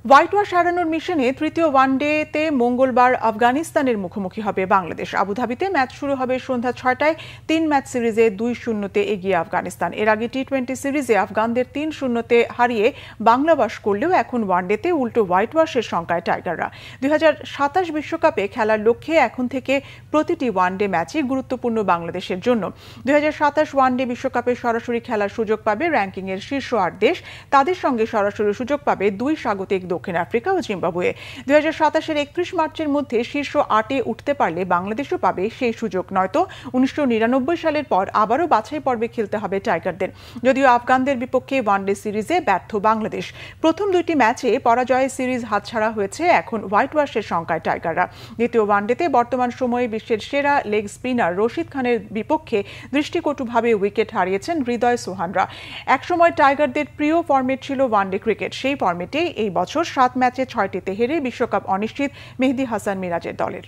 White wash এড়ানোর মিশনে তৃতীয় ওয়ানডেতে মঙ্গলবার আফগানিস্তানের মুখোমুখি হবে বাংলাদেশ। আবুধাবিতে ম্যাচ শুরু হবে সন্ধ্যা ৬টায়। ৩ ম্যাচ সিরিজে ২-০-তে এগিয়ে আফগানিস্তান। এর আগে টি-20 সিরিজে আফগানদের ৩-০-তে হারিয়ে বাংলাবাস করলেও এখন ওয়ানডেতে উল্টো হোয়াইট ওয়াশের শঙ্কায় টাইগাররা। ২০২৭ বিশ্বকাপে খেলার লক্ষ্যে এখন থেকে প্রতিটি ওয়ানডে ম্যাচই গুরুত্বপূর্ণ বাংলাদেশের জন্য। ২০২৭ ওয়ানডে বিশ্বকাপে সরাসরি খেলার সুযোগ পাবে র্যাঙ্কিংয়ের শীর্ষ ৮ দেশ। তাদের সঙ্গে সরাসরি সুযোগ পাবে ২ স্বাগতিক দক্ষিণ আফ্রিকা ও জিম্বাবুয়ে। ২০২৭-এর ৩১ মার্চের মধ্যে শীর্ষ ৮-এ উঠতে পারলে বাংলাদেশও পাবে সেই সুযোগ, নয়তো ১৯৯৯ সালের পর আবারও বাছাই পর্বে খেলতে হবে টাইগারদের। যদিও আফগানদের বিপক্ষে ওয়ানডে সিরিজে ব্যর্থ বাংলাদেশ। প্রথম ২টি ম্যাচে পরাজয়ে সিরিজ হাতছাড়া হয়েছে, এখন হোয়াইট ওয়াশের শঙ্কায় টাইগাররা। দ্বিতীয় ওয়ানডেতে বর্তমান সময়ে বিশ্বের সেরা লেগ স্পিনার রশিদ খানের বিপক্ষে দৃষ্টিকটুভাবে উইকেট হারিয়েছেন হৃদয় সোহানরা। একসময় টাইগারদের প্রিয় ফরম্যাট ছিল ওয়ানডে ক্রিকেট। সেই ফরম্যাটেই এই বছর ৭ ম্যাচে ৬টিতে হেরে বিশ্বকাপ অনিশ্চিত মেহেদী হাসান মিরাজের দলের।